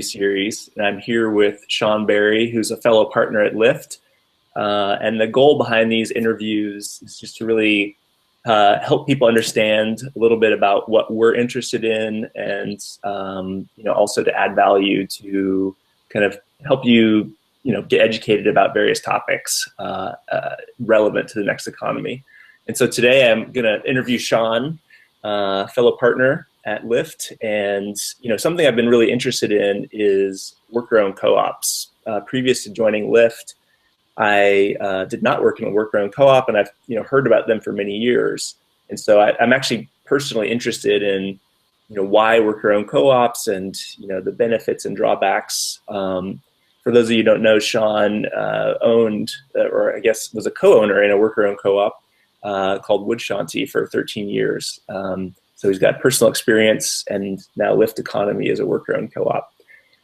series, and I'm here with Shawn Berry, who's a fellow partner at Lyft. And the goal behind these interviews is just to really help people understand a little bit about what we're interested in, and also to add value to kind of help you get educated about various topics relevant to the next economy. And so today I'm going to interview Shawn, fellow partner at Lyft, and something I've been really interested in is worker-owned co-ops. Previous to joining Lyft, I did not work in a worker-owned co-op, and I've heard about them for many years. And so I'm actually personally interested in why worker-owned co-ops and the benefits and drawbacks. For those of you who don't know, Shawn owned, or I guess was a co-owner in a worker-owned co-op called Wood Shanty for 13 years. So he's got personal experience, and now Lyft Economy is a worker-owned co-op.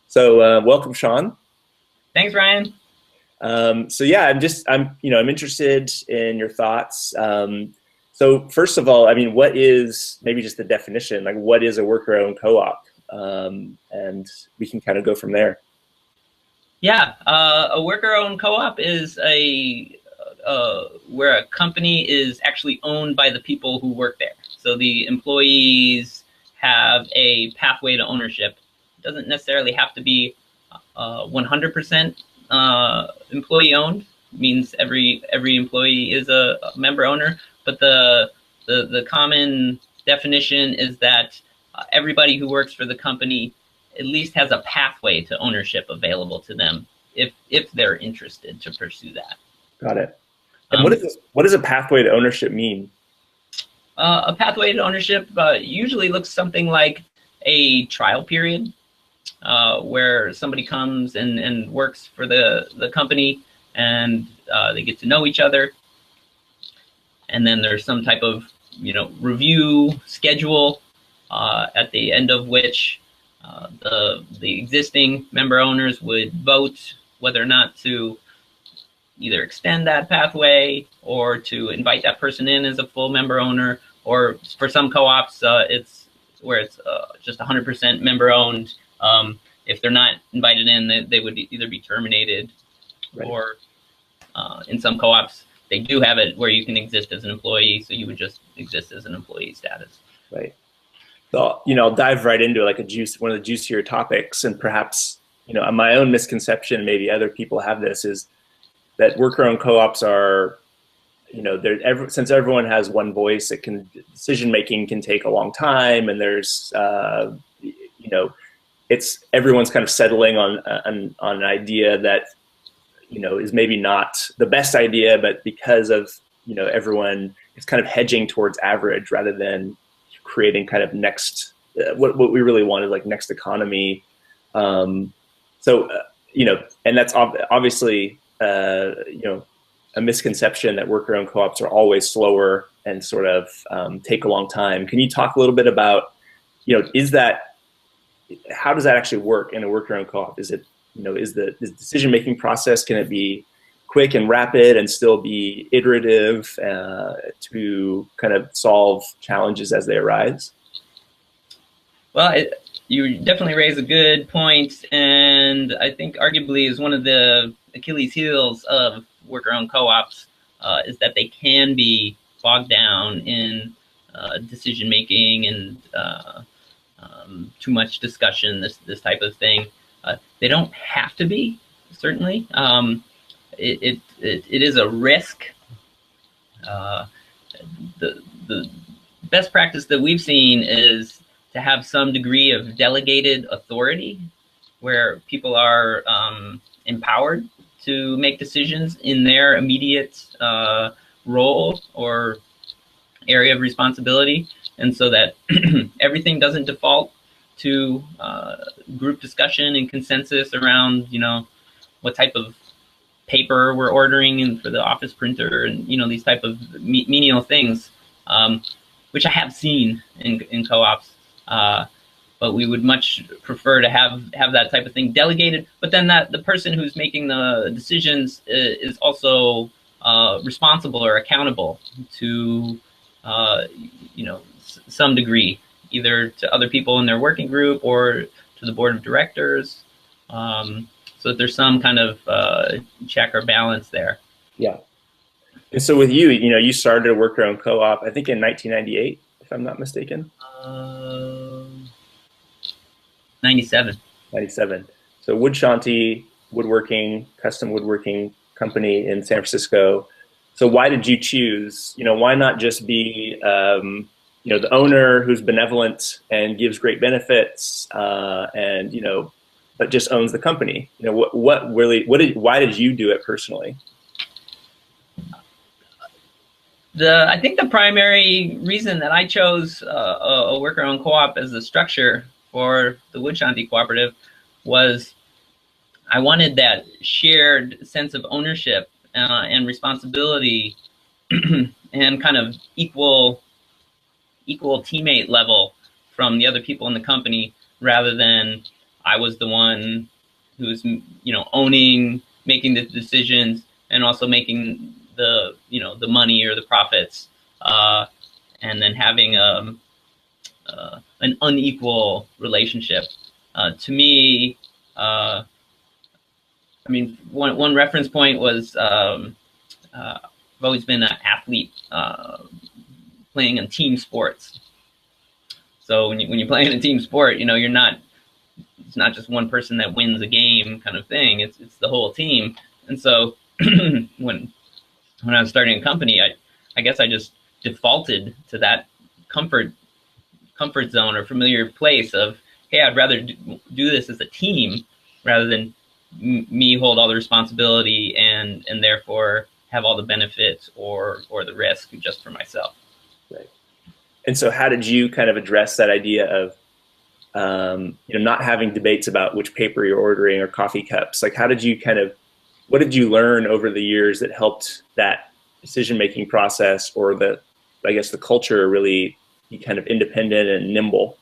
So welcome, Shawn. Thanks, Ryan. So yeah, I'm interested in your thoughts. So first of all, I mean, what is, maybe just the definition, like what is a worker-owned co-op? And we can kind of go from there. Yeah, a worker-owned co-op is where a company is actually owned by the people who work there. So the employees have a pathway to ownership. It doesn't necessarily have to be 100% employee owned. It means every employee is a member owner, but the common definition is that everybody who works for the company at least has a pathway to ownership available to them if they're interested to pursue that. Got it. And what does a pathway to ownership mean? A pathway to ownership usually looks something like a trial period where somebody comes and works for the company, and they get to know each other. And then there's some type of review schedule at the end of which the existing member owners would vote whether or not to either extend that pathway or to invite that person in as a full member owner, or for some co-ops, it's where it's just 100% member owned. If they're not invited in, they would either be terminated, right. Or in some co-ops, they do have it where you can exist as an employee, so you would just exist as an employee status. Right. So, I'll dive right into like one of the juicier topics, and perhaps, my own misconception, maybe other people have this, is that worker-owned co-ops are, since everyone has one voice, decision-making can take a long time, and there's, everyone's kind of settling on an idea that, is maybe not the best idea, but because of, everyone is kind of hedging towards average rather than creating kind of next, what we really want is like next economy. And that's obviously, a misconception that worker-owned co-ops are always slower and sort of take a long time. Can you talk a little bit about, how does that actually work in a worker-owned co-op? Is it, is the decision-making process, can it be quick and rapid and still be iterative to kind of solve challenges as they arise? Well, you definitely raise a good point, and I think arguably is one of the Achilles heels of worker-owned co-ops is that they can be bogged down in decision-making and too much discussion, this type of thing. They don't have to be, certainly. It is a risk. The best practice that we've seen is to have some degree of delegated authority, where people are empowered to make decisions in their immediate role or area of responsibility, and so that everything doesn't default to group discussion and consensus around what type of paper we're ordering and for the office printer, and these type of menial things, which I have seen in co-ops. But we would much prefer to have that type of thing delegated. But then the person who's making the decisions is also responsible or accountable to some degree, either to other people in their working group or to the board of directors, so that there's some kind of check or balance there. Yeah. And so with you, you started a worker-owned co-op, I think in 1998, if I'm not mistaken. 97. 97. So wood shanty, woodworking, custom woodworking company in San Francisco. So why did you choose, why not just be, the owner who's benevolent and gives great benefits, and, but just owns the company? Why did you do it personally? I think the primary reason that I chose a worker-owned co-op as the structure for the wood shanty cooperative was I wanted that shared sense of ownership and responsibility and kind of equal teammate level from the other people in the company, rather than I was the one who's owning, making the decisions, and also making the the money or the profits, and then having an unequal relationship. To me, I mean, one reference point was I've always been an athlete playing in team sports. So when you play in a team sport, it's not just one person that wins a game kind of thing. It's the whole team. And so when I was starting a company, I guess I just defaulted to that comfort zone or familiar place of, hey, I'd rather do this as a team rather than me hold all the responsibility and therefore have all the benefits or the risk just for myself. Right. And so how did you kind of address that idea of not having debates about which paper you're ordering or coffee cups? Like, what did you learn over the years that helped that decision-making process, or the culture, really be kind of independent and nimble?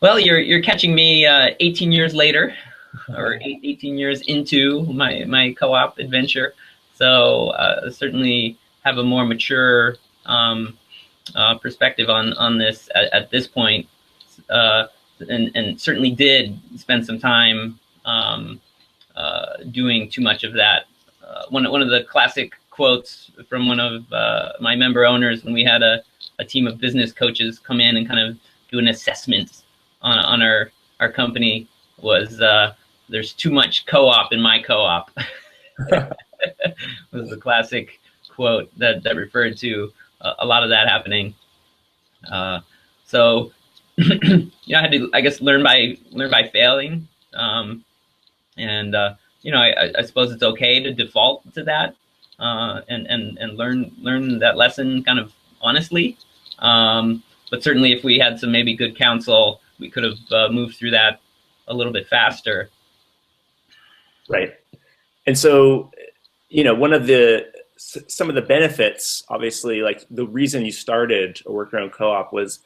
Well, you're catching me 18 years later, or 18 years into my co-op adventure. So certainly have a more mature perspective on this at this point, and certainly did spend some time doing too much of that. One of the classic quotes from one of my member owners, when we had a team of business coaches come in and kind of do an assessment on our company, was there's too much co-op in my co-op. Was the classic quote that referred to a lot of that happening. So I had to, I guess, learn by failing, and I suppose it's okay to default to that, and learn that lesson kind of honestly. But certainly, if we had some maybe good counsel, we could have moved through that a little bit faster. Right. And so, some of the benefits, obviously, like the reason you started a worker-owned co-op was,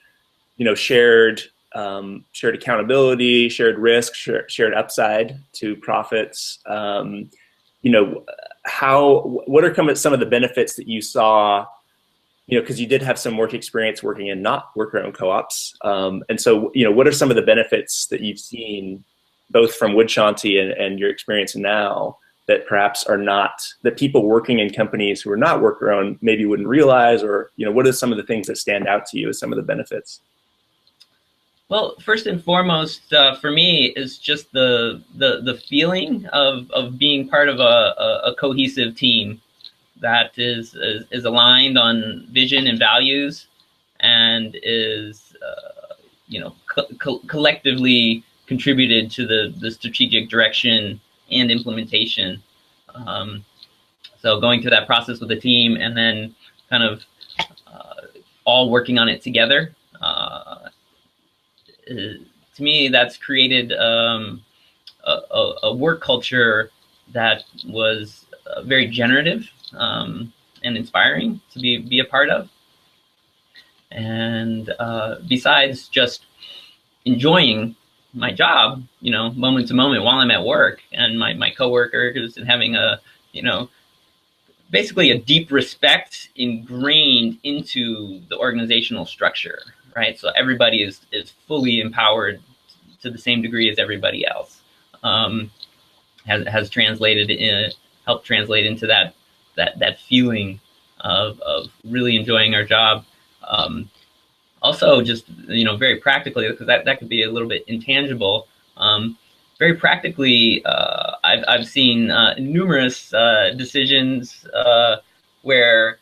shared accountability, shared risk, shared upside to profits. What are some of the benefits that you saw? Because you did have some work experience working in not worker-owned co-ops, and so what are some of the benefits that you've seen, both from wood shanty and your experience now, that perhaps are not, that people working in companies who are not worker-owned maybe wouldn't realize, or what are some of the things that stand out to you as some of the benefits? Well, first and foremost, for me, is just the feeling of being part of a cohesive team that is aligned on vision and values, and is collectively contributed to the strategic direction and implementation. So going through that process with the team, and then kind of all working on it together, to me, that's created a work culture that was very generative and inspiring to be a part of. And besides just enjoying my job, moment to moment while I'm at work, and my coworkers, and having basically a deep respect ingrained into the organizational structure, right? So everybody is fully empowered to the same degree as everybody else. Has translated in, helped translate into that feeling of really enjoying our job. Also, just very practically, because that could be a little bit intangible. Very practically, I've seen numerous decisions where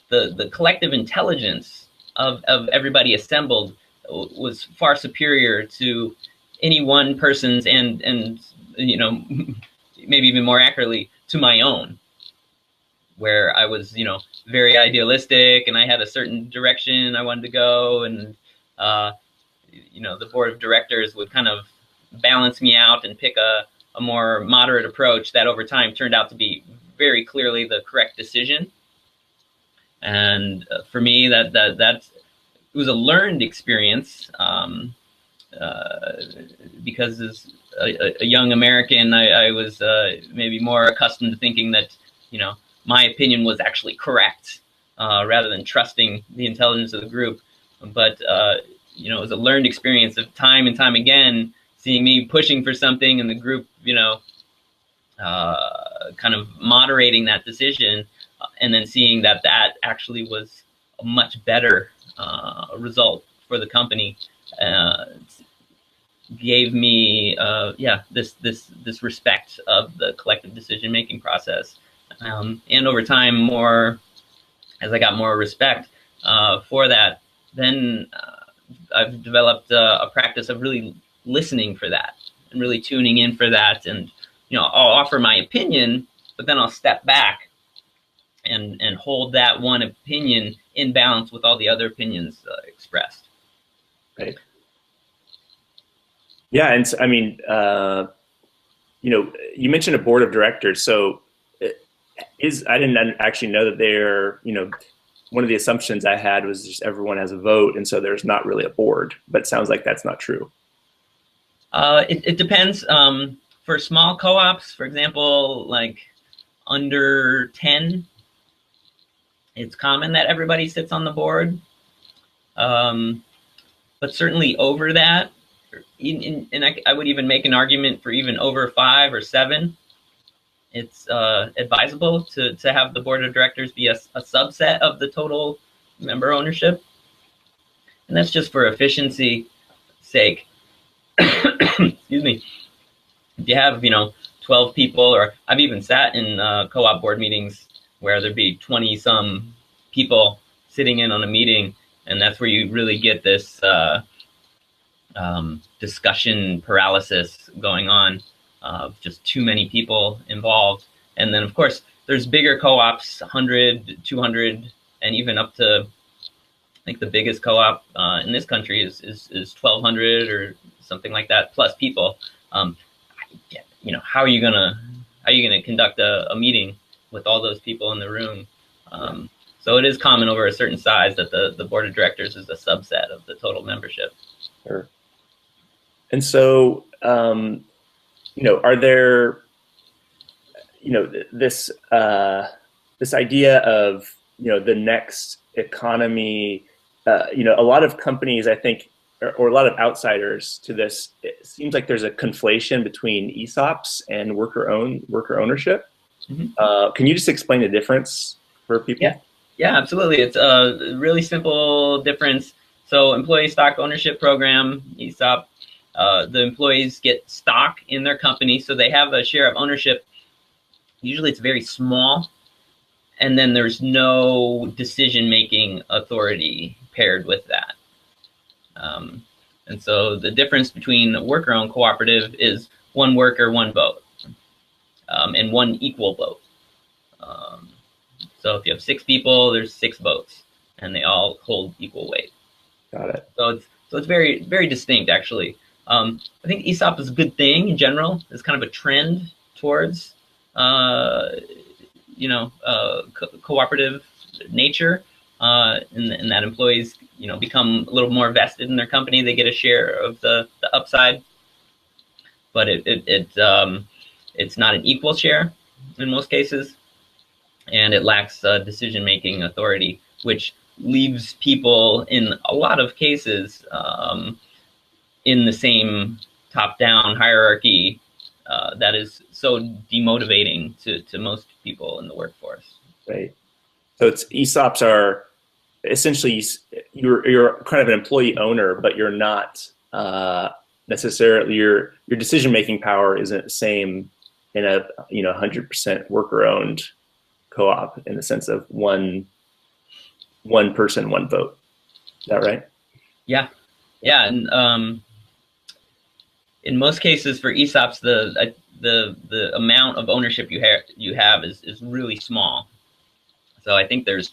the collective intelligence of everybody assembled was far superior to any one person's, and maybe even more accurately, to my own, where I was very idealistic and I had a certain direction I wanted to go, and the board of directors would kind of balance me out and pick a more moderate approach that over time turned out to be very clearly the correct decision. And for me, that it was a learned experience, because as a young American, I was maybe more accustomed to thinking that my opinion was actually correct, rather than trusting the intelligence of the group. But it was a learned experience of time and time again seeing me pushing for something and the group kind of moderating that decision, and then seeing that actually was a much better result for the company. Gave me this respect of the collective decision making process, and over time, as I got more respect for that, then I've developed a practice of really listening for that and really tuning in for that. And I'll offer my opinion, but then I'll step back and hold that one opinion in balance with all the other opinions expressed. Right. Yeah, and I mean, you mentioned a board of directors. So, I didn't actually know that they're, one of the assumptions I had was just everyone has a vote, and so there's not really a board. But it sounds like that's not true. It depends. For small co-ops, for example, like under 10, it's common that everybody sits on the board. But certainly over that, and I would even make an argument for even over 5 or 7, it's advisable to have the board of directors be a subset of the total member ownership. And that's just for efficiency sake. Excuse me. If you have 12 people, or I've even sat in co-op board meetings where there'd be 20 some people sitting in on a meeting, and that's where you really get this discussion paralysis going on, of just too many people involved. And then of course there's bigger co-ops, 100, 200, and even up to, I think the biggest co-op in this country is 1,200 or something like that, plus people. How are you gonna conduct a meeting with all those people in the room? So it is common over a certain size that the board of directors is a subset of the total membership. Sure. And so, are there, this idea of, the next economy, a lot of companies, I think, or a lot of outsiders to this, it seems like there's a conflation between ESOPs and worker ownership. Mm-hmm. Can you just explain the difference for people? Yeah, absolutely. It's a really simple difference. So employee stock ownership program, ESOP, the employees get stock in their company, so they have a share of ownership. Usually it's very small, and then there's no decision-making authority paired with that. And so the difference between a worker-owned cooperative is one worker, one vote, and one equal vote. So if you have 6 people, there's 6 votes, and they all hold equal weight. Got it. So it's very, very distinct, actually. I think ESOP is a good thing in general. It's kind of a trend towards, cooperative nature, and that employees, become a little more vested in their company. They get a share of the upside, but it's not an equal share in most cases, and it lacks decision-making authority, which leaves people in a lot of cases in the same top-down hierarchy that is so demotivating to most people in the workforce. Right. So it's ESOPs are essentially you're kind of an employee owner, but you're not necessarily your decision making power isn't the same in a 100% worker owned co-op in the sense of one person, one vote. Is that right? Yeah, yeah, and in most cases for ESOPs, the amount of ownership you have is really small. So I think there's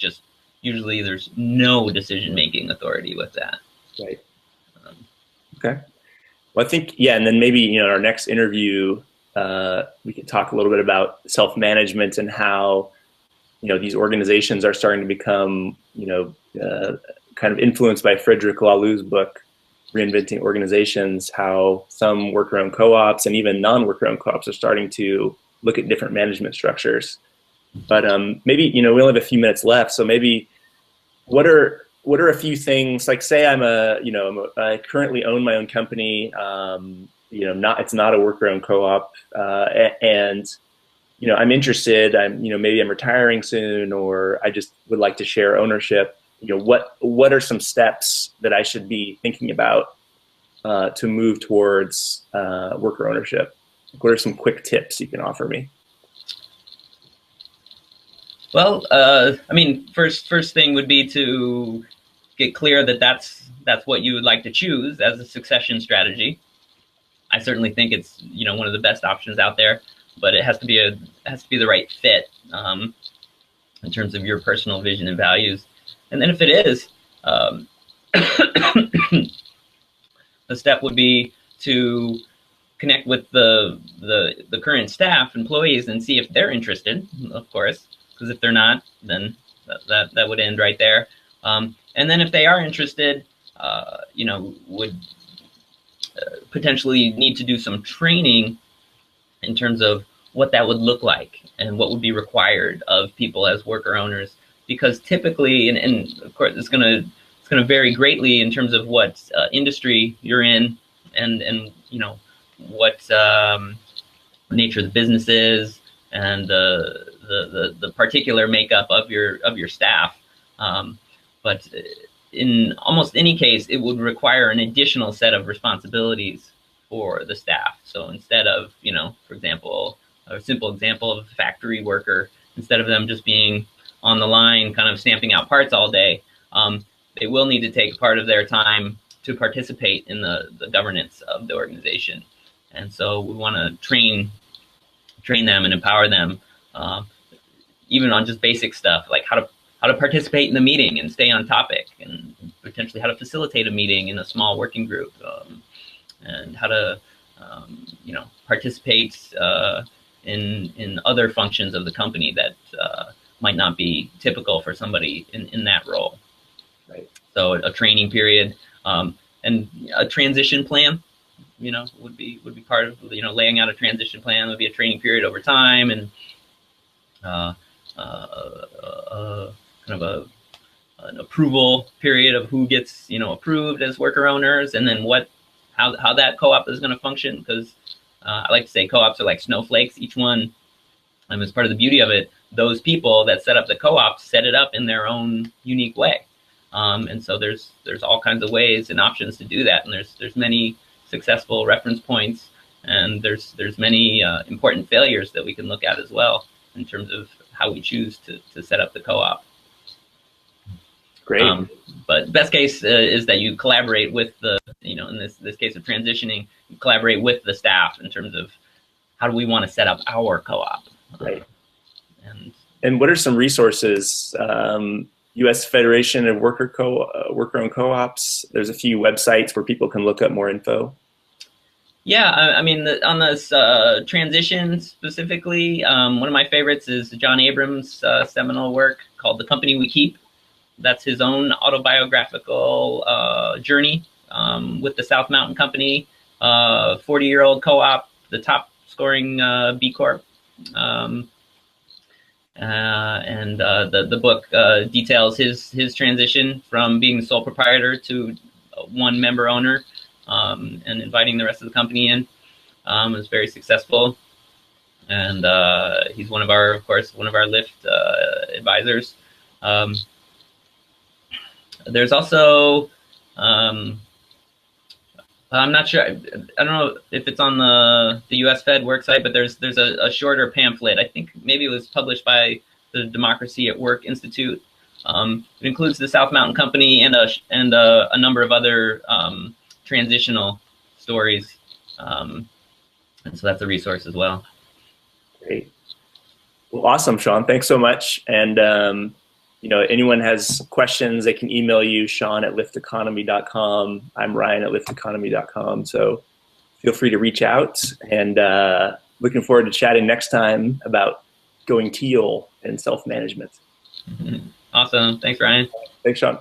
no decision making authority with that. Right. Okay. Well, I think, yeah, and then maybe, in our next interview, we could talk a little bit about self-management and how, these organizations are starting to become, kind of influenced by Frederick Laloux's book, Reinventing Organizations, how some worker-owned co-ops and even non-worker-owned co-ops are starting to look at different management structures. But maybe, we only have a few minutes left, so maybe what are a few things, like say I currently own my own company, it's not a worker-owned co-op, and I'm interested, maybe I'm retiring soon, or I just would like to share ownership. What are some steps that I should be thinking about to move towards worker ownership? What are some quick tips you can offer me? Well, first thing would be to get clear that that's what you would like to choose as a succession strategy. I certainly think it's one of the best options out there, but it has to be the right fit in terms of your personal vision and values. And then if it is, the step would be to connect with the current staff, employees, and see if they're interested, of course, because if they're not, then that would end right there. And then if they are interested, would potentially need to do some training in terms of what that would look like and what would be required of people as worker owners, because typically, and of course it's going to vary greatly in terms of what industry you're in and what nature of the business is and the particular makeup of your staff. But in almost any case, it would require an additional set of responsibilities for the staff. So instead of, for example, a simple example of a factory worker, instead of them just being on the line kind of stamping out parts all day, they will need to take part of their time to participate in the governance of the organization. And so we want to train them and empower them, even on just basic stuff like how to participate in the meeting and stay on topic, and potentially how to facilitate a meeting in a small working group, and how to participate in other functions of the company that might not be typical for somebody in that role. Right. So a training period and a transition plan, would be part of laying out a transition plan. Would be a training period over time, and kind of an approval period of who gets approved as worker owners, and then how that co-op is going to function. Because I like to say co-ops are like snowflakes. Each one, as part of the beauty of it, those people that set up the co-op set it up in their own unique way. And so there's all kinds of ways and options to do that, and there's many successful reference points, and there's many important failures that we can look at as well in terms of how we choose to set up the co-op. Great. But best case is that you collaborate with in this case of transitioning, you collaborate with the staff in terms of how do we want to set up our co-op. Right. And what are some resources? U.S. Federation of Worker-owned Co-ops. There's a few websites where people can look up more info. Yeah, on this transition specifically, one of my favorites is John Abrams' seminal work called "The Company We Keep." That's his own autobiographical journey with the South Mountain Company, 40-year-old co-op, the top scoring B Corp. And the book details his transition from being the sole proprietor to one member owner, and inviting the rest of the company in. It was very successful. And he's one of our, of course, one of our Lyft advisors. There's also, I'm not sure, I don't know if it's on the US Fed work site, but there's a shorter pamphlet. I think maybe it was published by the Democracy at Work Institute. It includes the South Mountain Company and a number of other transitional stories. And so that's a resource as well. Great. Well, awesome, Shawn. Thanks so much. And you know, anyone has questions, they can email you, Shawn@lifteconomy.com. I'm Ryan@lifteconomy.com. So feel free to reach out, and looking forward to chatting next time about going teal and self-management. Awesome. Thanks, Ryan. Thanks, Shawn.